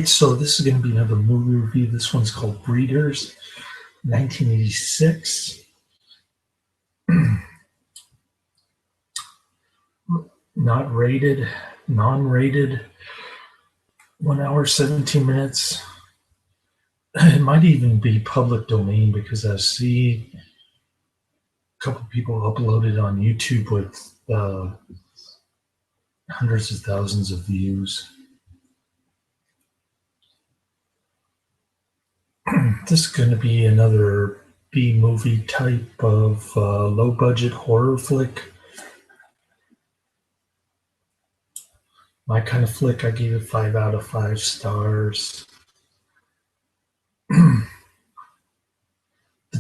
So this is going to be another movie review. This one's called Breeders, 1986. Not rated, non-rated, 1 hour, 17 minutes. It might even be public domain because I see a couple people uploaded on YouTube with hundreds of thousands of views. This is going to be another B-movie type of low-budget horror flick. My kind of flick. I gave it 5 out of 5 stars. The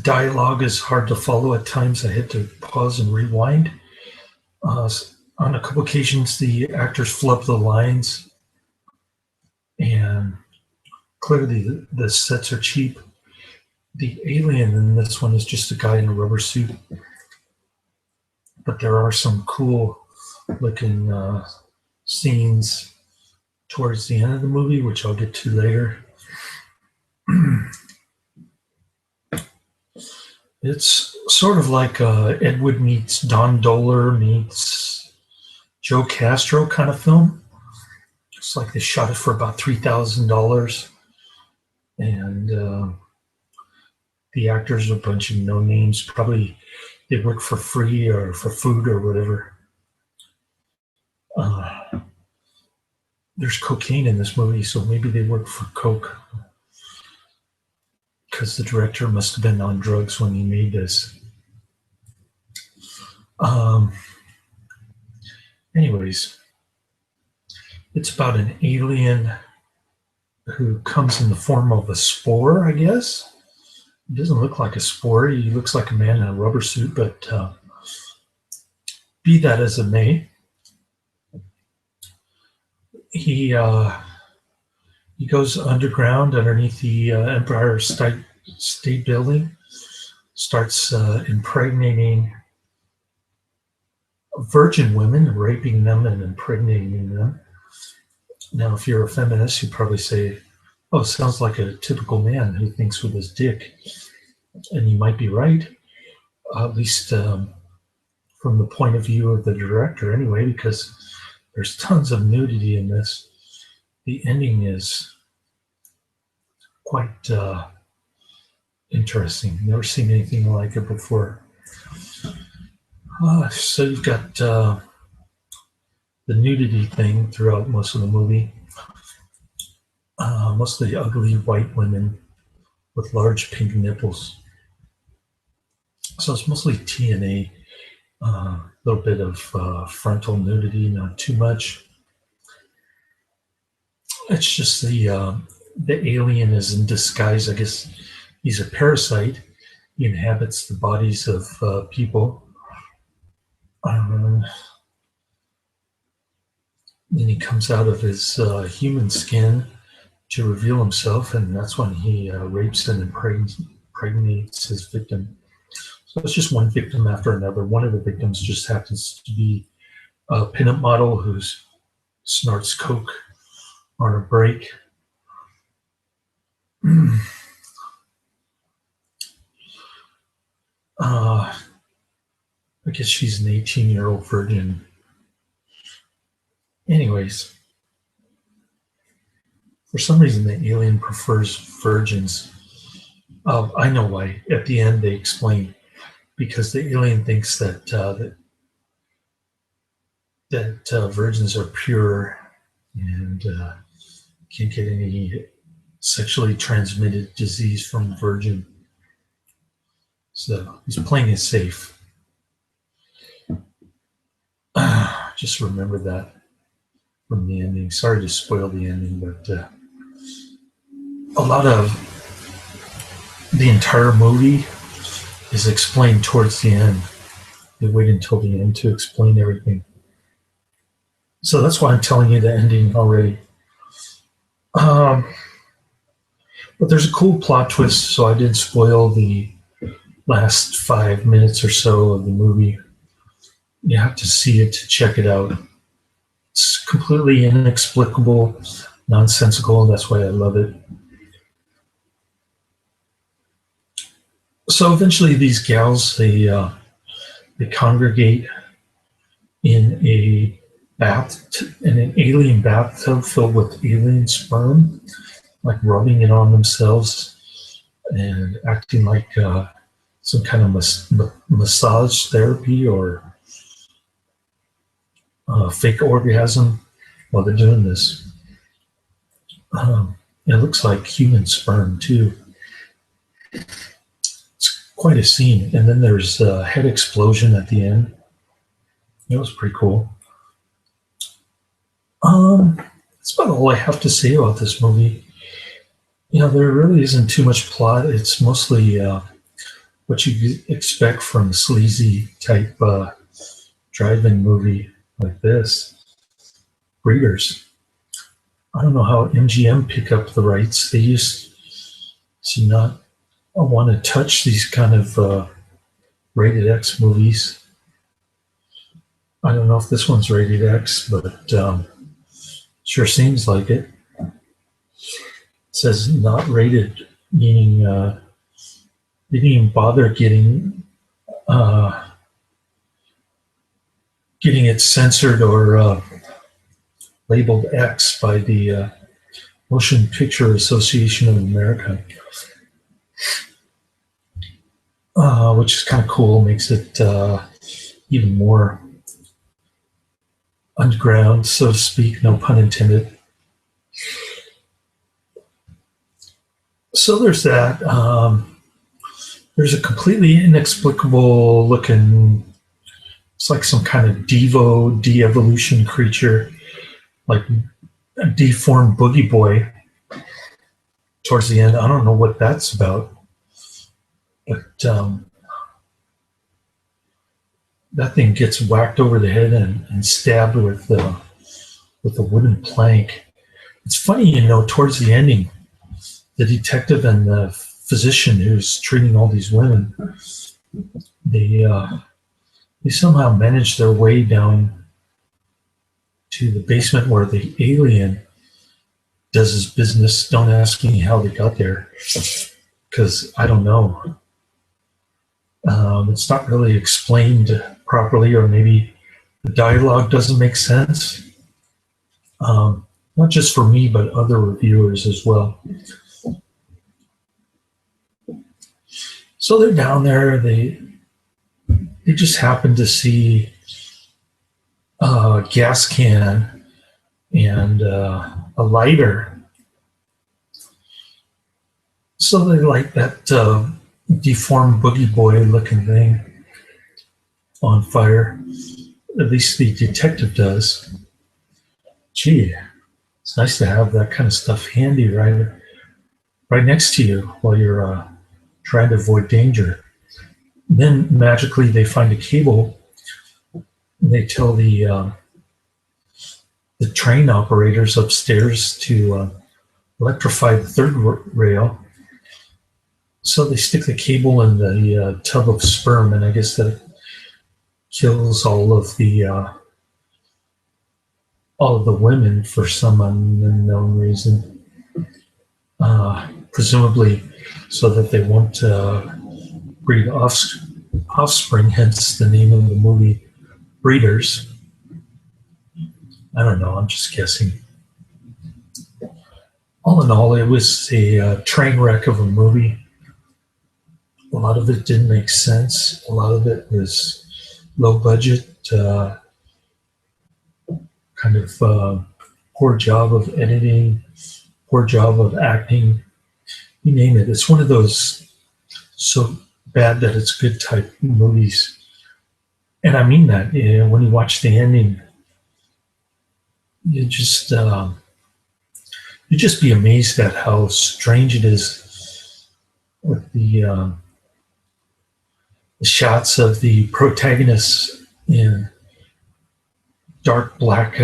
dialogue is hard to follow at times. I had to pause and rewind. On a couple occasions, the actors flub the lines, and clearly the sets are cheap. The alien in this one is just a guy in a rubber suit, but there are some cool looking scenes towards the end of the movie, which I'll get to later. It's sort of like Ed Wood meets Don Dohler meets Joe Castro kind of film. It's like they shot it for about $3,000, and the actors are a bunch of no names. Probably they work for free or for food or whatever. There's cocaine in this movie, so maybe they work for coke, because the director must have been on drugs when he made this. Anyways, it's about an alien who comes in the form of a spore, I guess. He doesn't look like a spore. He looks like a man in a rubber suit, but be that as it may, he goes underground underneath the Empire State Building, starts impregnating virgin women, raping them and impregnating them. Now, if you're a feminist, you probably say, oh, it sounds like a typical man who thinks with his dick. And you might be right, at least from the point of view of the director anyway, because there's tons of nudity in this. The ending is quite interesting. Never seen anything like it before. So you've got the nudity thing throughout most of the movie. Mostly ugly white women with large pink nipples. So it's mostly TNA. A little bit of frontal nudity, not too much. It's just the alien is in disguise. I guess he's a parasite. He inhabits the bodies of people. Then he comes out of his human skin to reveal himself, and that's when he rapes and impregnates his victim. So it's just one victim after another. One of the victims just happens to be a pinup model who snorts coke on a break. I guess she's an 18-year-old virgin. Anyways, for some reason the alien prefers virgins. I know why. At the end they explain, because the alien thinks that virgins are pure and can't get any sexually transmitted disease from virgin. So he's playing it safe. Just remember that from the ending. Sorry to spoil the ending, but a lot of the entire movie is explained towards the end. They wait until the end to explain everything. So that's why I'm telling you the ending already. But there's a cool plot twist, so I didn't spoil the last 5 minutes or so of the movie. You have to see it to check it out. It's completely inexplicable. nonsensical. That's why I love it. So eventually, these gals they congregate in in an alien bathtub filled with alien sperm, like rubbing it on themselves and acting like some kind of massage therapy or fake orgasm while they're doing this. It looks like human sperm too. It's quite a scene. And then there's a head explosion at the end. It was pretty cool. That's about all I have to say about this movie. There really isn't too much plot. It's mostly what you expect from a sleazy type drive-in movie like this. Breeders. I don't know how MGM pick up the rights. They used to not want to touch these kind of rated X movies. I don't know if this one's rated X, but sure seems like it. It says not rated, meaning they didn't even bother getting it censored or labeled X by the Motion Picture Association of America, which is kind of cool. Makes it even more underground, so to speak, no pun intended. So there's that. There's a completely inexplicable looking, it's like some kind of de-evolution creature, like a deformed boogie boy towards the end. I don't know what that's about, but that thing gets whacked over the head and stabbed with a wooden plank. It's funny, towards the ending, the detective and the physician who's treating all these women, they somehow manage their way down to the basement where the alien does his business. Don't ask me how they got there, because I don't know. It's not really explained properly, or maybe the dialogue doesn't make sense. Not just for me, but other reviewers as well. So they're down there. They just happen to see a gas can and a lighter. So they light that deformed boogie boy looking thing on fire. At least the detective does. Gee, it's nice to have that kind of stuff handy right next to you while you're trying to avoid danger. Then magically they find a cable. And they tell the train operators upstairs to electrify the third rail. So they stick the cable in the tub of sperm, and I guess that kills all of the women for some unknown reason. Presumably so that they won't breed offspring, hence the name of the movie, Breeders. I don't know, I'm just guessing. All in all, it was a train wreck of a movie. A lot of it didn't make sense. A lot of it was low budget, kind of poor job of editing, poor job of acting, you name it. It's one of those so bad that it's good type movies. And I mean that, when you watch the ending, you just be amazed at how strange it is with the shots of the protagonist in dark black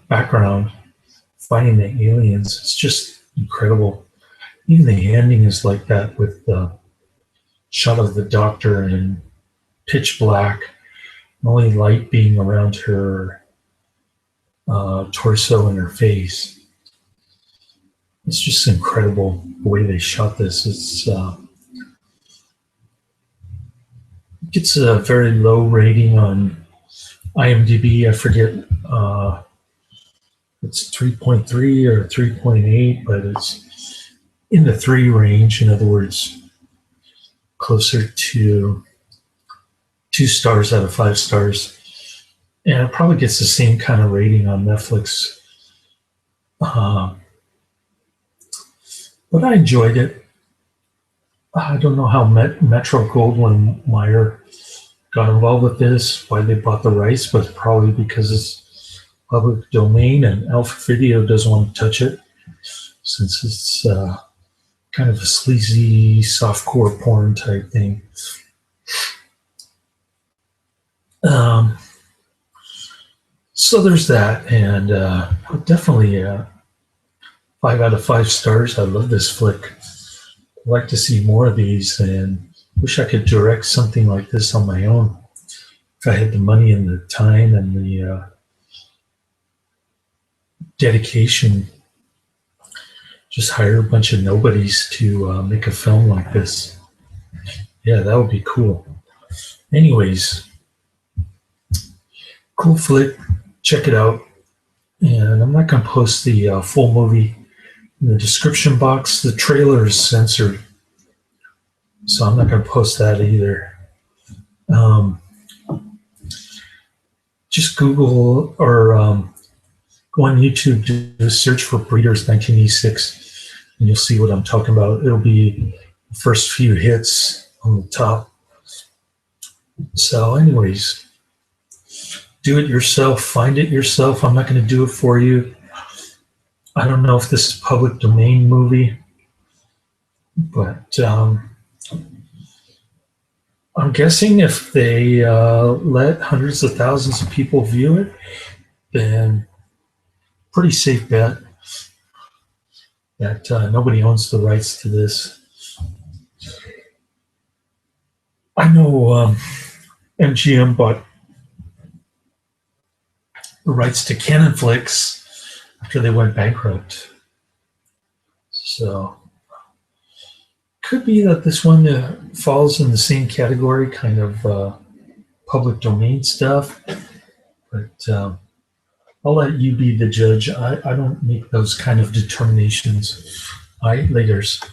background fighting the aliens. It's just incredible. Even the ending is like that, with the shot of the doctor in pitch black, only light being around her torso and her face. It's just incredible the way they shot this. It gets a very low rating on IMDb. I forget it's 3.3 or 3.8, but it's in the 3 range. In other words, closer to 2 stars out of 5 stars. And it probably gets the same kind of rating on Netflix. But I enjoyed it. I don't know how Metro-Goldwyn-Mayer got involved with this, why they bought the rights, but probably because it's public domain and Alpha Video doesn't want to touch it since it's kind of a sleazy softcore porn type thing. So there's that, and definitely 5 out of 5 stars. I love this flick. I'd like to see more of these, and wish I could direct something like this on my own. If I had the money and the time and the dedication, just hire a bunch of nobodies to make a film like this. Yeah, that would be cool. Anyways, cool flick. Check it out. And I'm not going to post the full movie in the description box. The trailer is censored, so I'm not going to post that either. Just Google or go on YouTube, do a search for Breeders 1986, and you'll see what I'm talking about. It'll be the first few hits on the top. So anyways, do it yourself, find it yourself. I'm not going to do it for you. I don't know if this is a public domain movie, but I'm guessing if they let hundreds of thousands of people view it, then pretty safe bet that nobody owns the rights to this. I know MGM bought the rights to Canon Flicks after they went bankrupt. So could be that this one falls in the same category, kind of public domain stuff. But I'll let you be the judge. I don't make those kind of determinations. All right, laters.